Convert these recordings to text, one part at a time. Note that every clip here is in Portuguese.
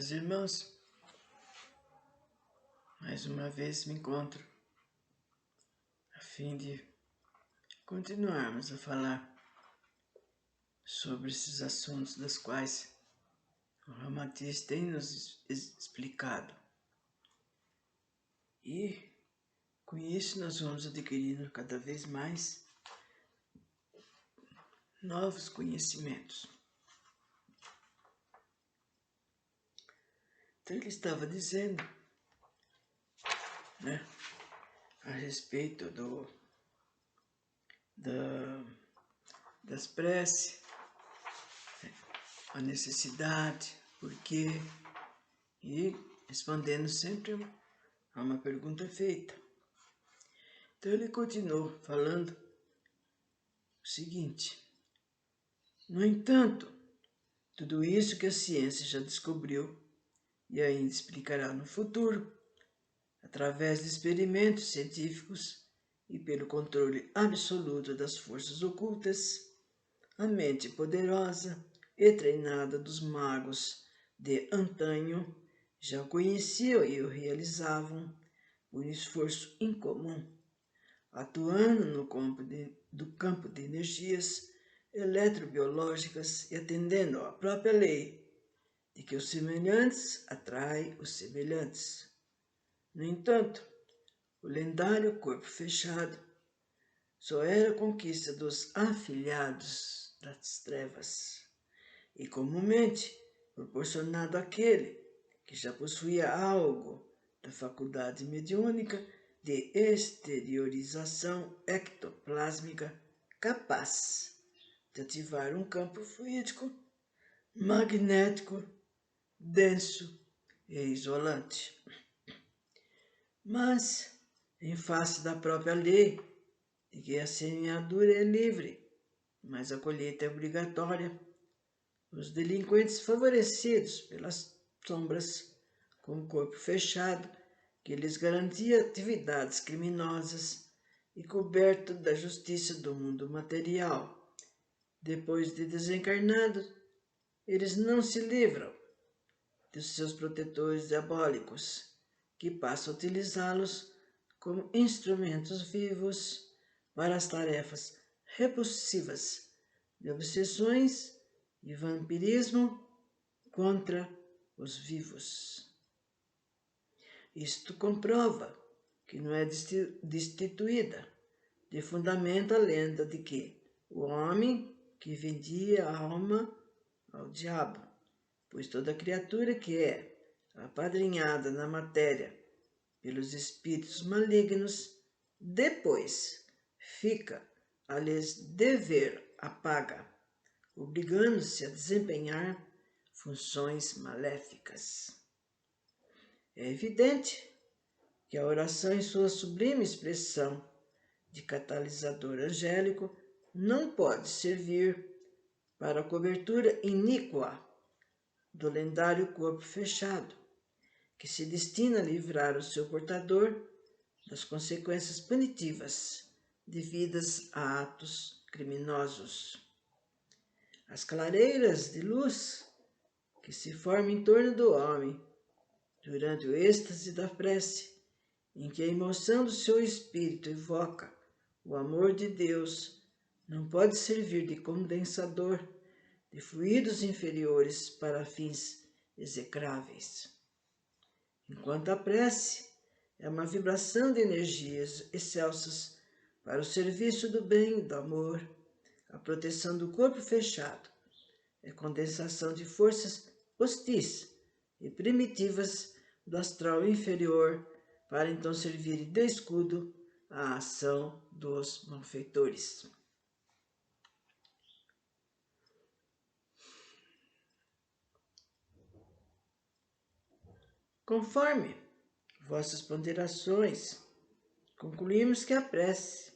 Meus irmãos, mais uma vez me encontro a fim de continuarmos a falar sobre esses assuntos dos quais o Ramatiz tem nos explicado. E com isso nós vamos adquirindo cada vez mais novos conhecimentos. Então ele estava dizendo, a respeito das preces, a necessidade, por quê, e respondendo sempre a uma pergunta feita. Então ele continuou falando o seguinte: no entanto, tudo isso que a ciência já descobriu e ainda explicará no futuro, através de experimentos científicos e pelo controle absoluto das forças ocultas, a mente poderosa e treinada dos magos de antanho já conheciam e o realizavam por esforço incomum, atuando no campo de energias eletrobiológicas e atendendo à própria lei de que os semelhantes atraem os semelhantes. No entanto, o lendário corpo fechado só era conquista dos afilhados das trevas e comumente proporcionado àquele que já possuía algo da faculdade mediúnica de exteriorização ectoplásmica capaz de ativar um campo fluídico magnético denso e isolante. Mas, em face da própria lei de que a semeadura é livre, mas a colheita é obrigatória, os delinquentes favorecidos pelas sombras, com o corpo fechado, que lhes garantia atividades criminosas e coberto da justiça do mundo material, depois de desencarnados, eles não se livram dos seus protetores diabólicos, que passam a utilizá-los como instrumentos vivos para as tarefas repulsivas de obsessões e vampirismo contra os vivos. Isto comprova que não é destituída de fundamento a lenda de que o homem que vendia a alma ao diabo, pois toda criatura que é apadrinhada na matéria pelos espíritos malignos, depois fica a lhes dever a paga, obrigando-se a desempenhar funções maléficas. É evidente que a oração, em sua sublime expressão de catalisador angélico, não pode servir para a cobertura iníqua do lendário corpo fechado, que se destina a livrar o seu portador das consequências punitivas devidas a atos criminosos. As clareiras de luz que se formam em torno do homem durante o êxtase da prece, em que a emoção do seu espírito evoca o amor de Deus, não pode servir de condensador de fluidos inferiores para fins execráveis. Enquanto a prece é uma vibração de energias excelsas para o serviço do bem e do amor, a proteção do corpo fechado é condensação de forças hostis e primitivas do astral inferior para então servir de escudo à ação dos malfeitores. Conforme vossas ponderações, concluímos que a prece,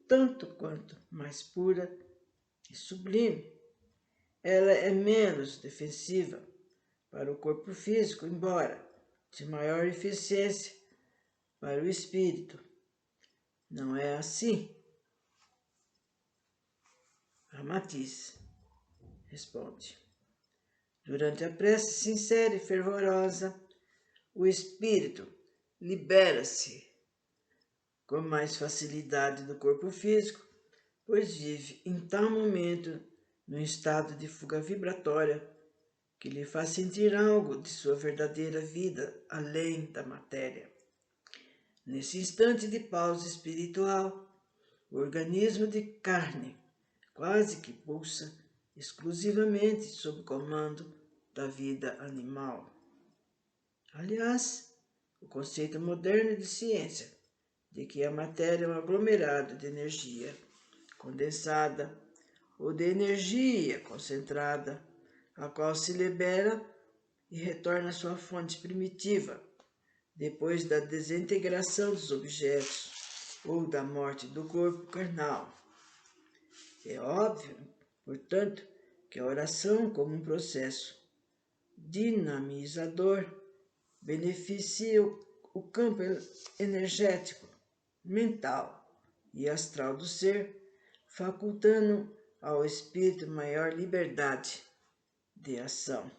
tanto quanto mais pura e sublime, ela é menos defensiva para o corpo físico, embora de maior eficiência para o espírito. Não é assim? Ramatiz responde: Durante a prece sincera e fervorosa, o espírito libera-se com mais facilidade do corpo físico, pois vive em tal momento num estado de fuga vibratória que lhe faz sentir algo de sua verdadeira vida além da matéria. Nesse instante de pausa espiritual, o organismo de carne quase que pulsa exclusivamente sob comando da vida animal. Aliás, o conceito moderno de ciência de que a matéria é um aglomerado de energia condensada ou de energia concentrada, a qual se libera e retorna à sua fonte primitiva, depois da desintegração dos objetos ou da morte do corpo carnal. É óbvio, portanto, que a oração, como um processo dinamizador, beneficia o campo energético, mental e astral do ser, facultando ao espírito maior liberdade de ação.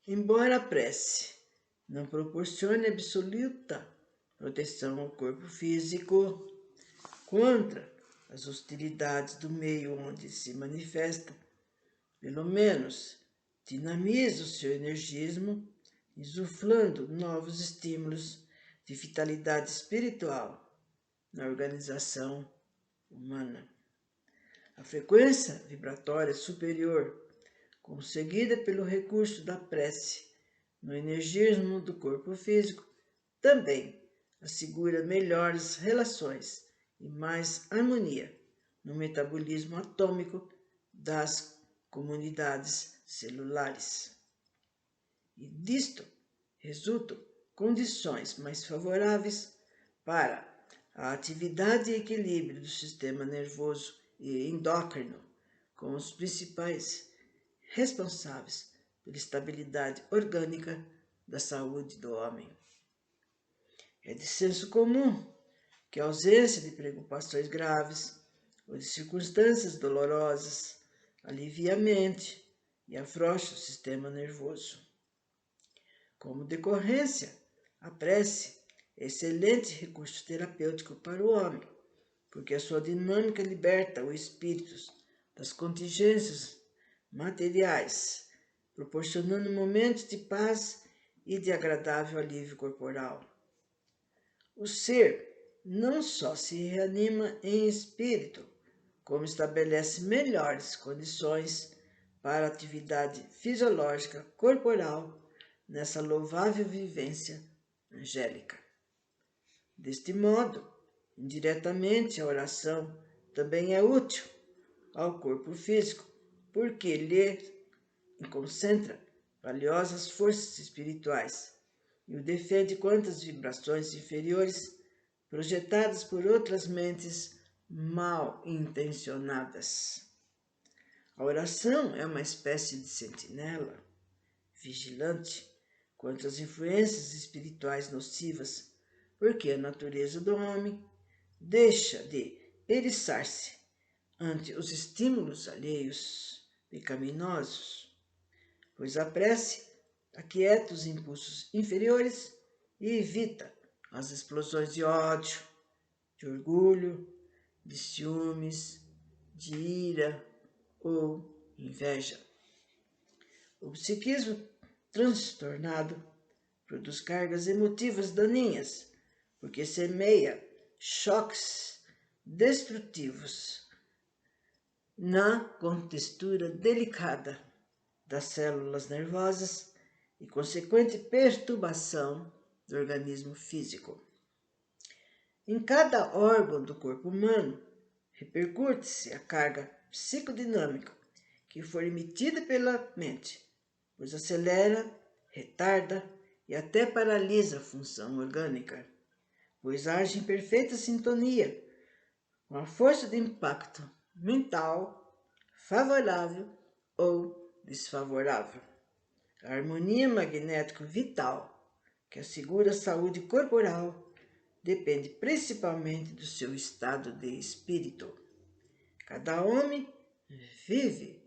Embora a prece não proporcione absoluta proteção ao corpo físico contra as hostilidades do meio onde se manifesta, pelo menos dinamiza o seu energismo, insuflando novos estímulos de vitalidade espiritual na organização humana. A frequência vibratória superior, conseguida pelo recurso da prece no energismo do corpo físico, também assegura melhores relações e mais harmonia no metabolismo atômico das comunidades celulares. E disto resultam condições mais favoráveis para a atividade e equilíbrio do sistema nervoso e endócrino, como os principais responsáveis pela estabilidade orgânica da saúde do homem. É de senso comum que a ausência de preocupações graves ou de circunstâncias dolorosas alivia a mente e afrouxa o sistema nervoso. Como decorrência, a prece é excelente recurso terapêutico para o homem, porque a sua dinâmica liberta o espírito das contingências materiais, proporcionando momentos de paz e de agradável alívio corporal. O ser não só se reanima em espírito, como estabelece melhores condições para a atividade fisiológica corporal nessa louvável vivência angélica. Deste modo, indiretamente, a oração também é útil ao corpo físico, porque lhe concentra valiosas forças espirituais e o defende contra as vibrações inferiores projetadas por outras mentes mal intencionadas. A oração é uma espécie de sentinela vigilante contra as influências espirituais nocivas, porque a natureza do homem deixa de eriçar-se ante os estímulos alheios pecaminosos, pois a prece aquieta os impulsos inferiores e evita as explosões de ódio, de orgulho, de ciúmes, de ira ou inveja. O psiquismo transtornado produz cargas emotivas daninhas, porque semeia choques destrutivos na contextura delicada das células nervosas e consequente perturbação do organismo físico. Em cada órgão do corpo humano repercute-se a carga psicodinâmica que for emitida pela mente, pois acelera, retarda e até paralisa a função orgânica, pois age em perfeita sintonia com a força de impacto mental favorável ou desfavorável. A harmonia magnético-vital que assegura a saúde corporal depende principalmente do seu estado de espírito. Cada homem vive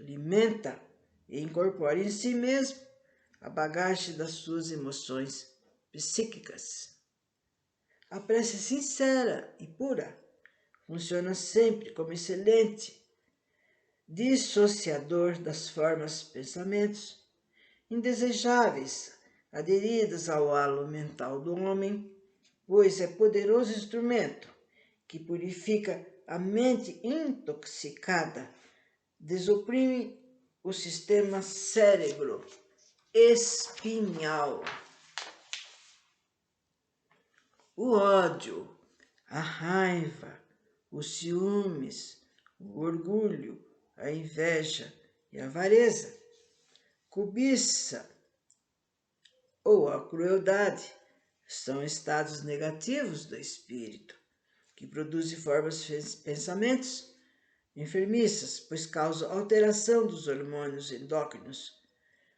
alimenta e incorpora em si mesmo a bagagem das suas emoções psíquicas. A prece sincera e pura funciona sempre como excelente dissociador das formas pensamentos indesejáveis aderidas ao halo mental do homem, pois é poderoso instrumento que purifica a mente intoxicada, desoprime o sistema cérebro espinhal. O ódio, a raiva, os ciúmes, o orgulho, a inveja e a avareza, cobiça ou a crueldade são estados negativos do espírito, que produzem formas de pensamentos enfermiças, pois causam alteração dos hormônios endócrinos,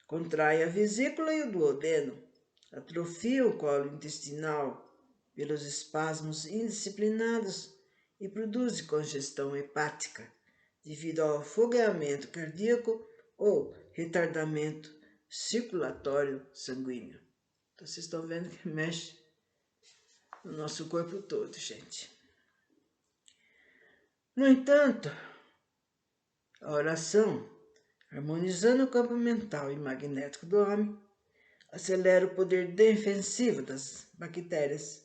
contrai a vesícula e o duodeno, atrofia o colo intestinal pelos espasmos indisciplinados e produz congestão hepática devido ao afogueamento cardíaco ou retardamento circulatório sanguíneo. Então, vocês estão vendo que mexe no nosso corpo todo, gente. No entanto, a oração, harmonizando o campo mental e magnético do homem, acelera o poder defensivo das bactérias,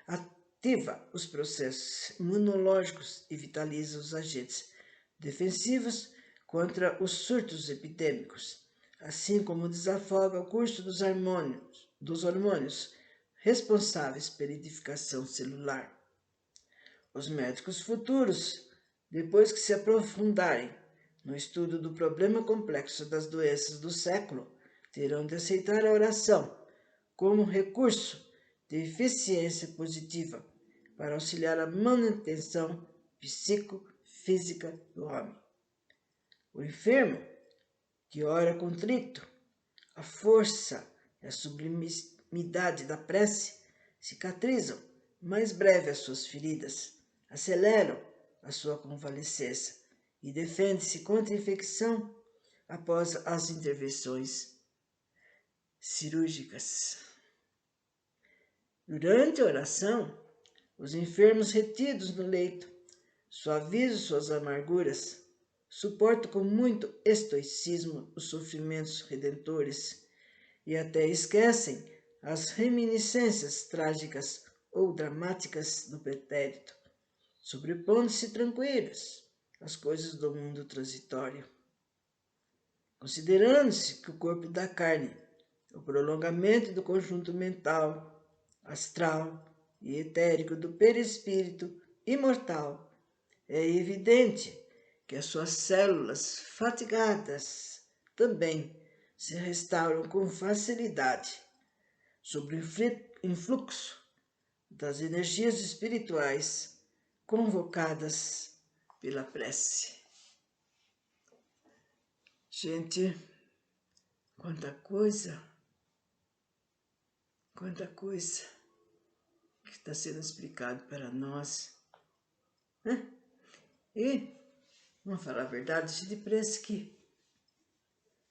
ativa os processos imunológicos e vitaliza os agentes defensivos contra os surtos epidêmicos, assim como desafoga o curso dos hormônios responsáveis pela edificação celular. Os médicos futuros, depois que se aprofundarem no estudo do problema complexo das doenças do século, terão de aceitar a oração como recurso de eficiência positiva para auxiliar a manutenção psicofísica do homem. O enfermo, que ora contrito, a força e a sublimidade da prece cicatrizam mais breve as suas feridas, aceleram a sua convalescença e defende-se contra a infecção após as intervenções cirúrgicas. Durante a oração, os enfermos retidos no leito suavizam suas amarguras, suportam com muito estoicismo os sofrimentos redentores e até esquecem as reminiscências trágicas ou dramáticas do pretérito, sobrepondo-se tranquilos às coisas do mundo transitório. Considerando-se que o corpo da carne, o prolongamento do conjunto mental, astral e etérico do perispírito imortal, é evidente que as suas células fatigadas também se restauram com facilidade sob o influxo das energias espirituais convocadas pela prece. Gente, quanta coisa que está sendo explicado para nós, né? E, vamos falar a verdade, de prece que,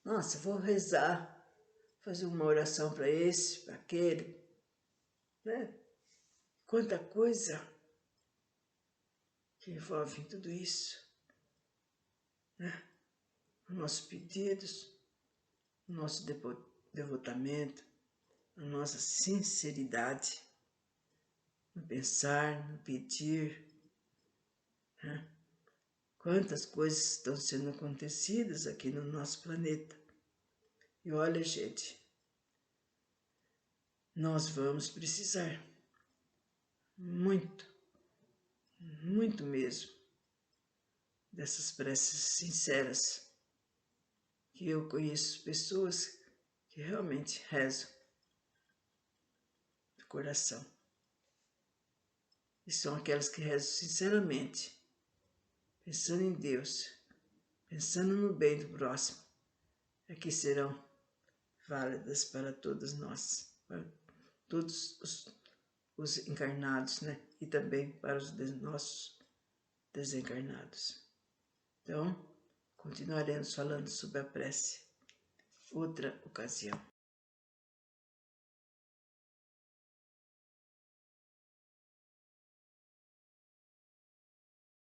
nossa, vou rezar, fazer uma oração para esse, para aquele, né? Quanta coisa que envolve em tudo isso, né? Os nossos pedidos, o nosso devotamento, a nossa sinceridade no pensar, no pedir, né? Quantas coisas estão sendo acontecidas aqui no nosso planeta. E olha, gente, nós vamos precisar muito, muito mesmo, dessas preces sinceras, que eu conheço pessoas que realmente rezam do coração. E são aquelas que rezam sinceramente, pensando em Deus, pensando no bem do próximo, é que serão válidas para todos nós, para todos os encarnados, né? E também para os nossos desencarnados. Então, Continuaremos falando sobre a prece outra ocasião.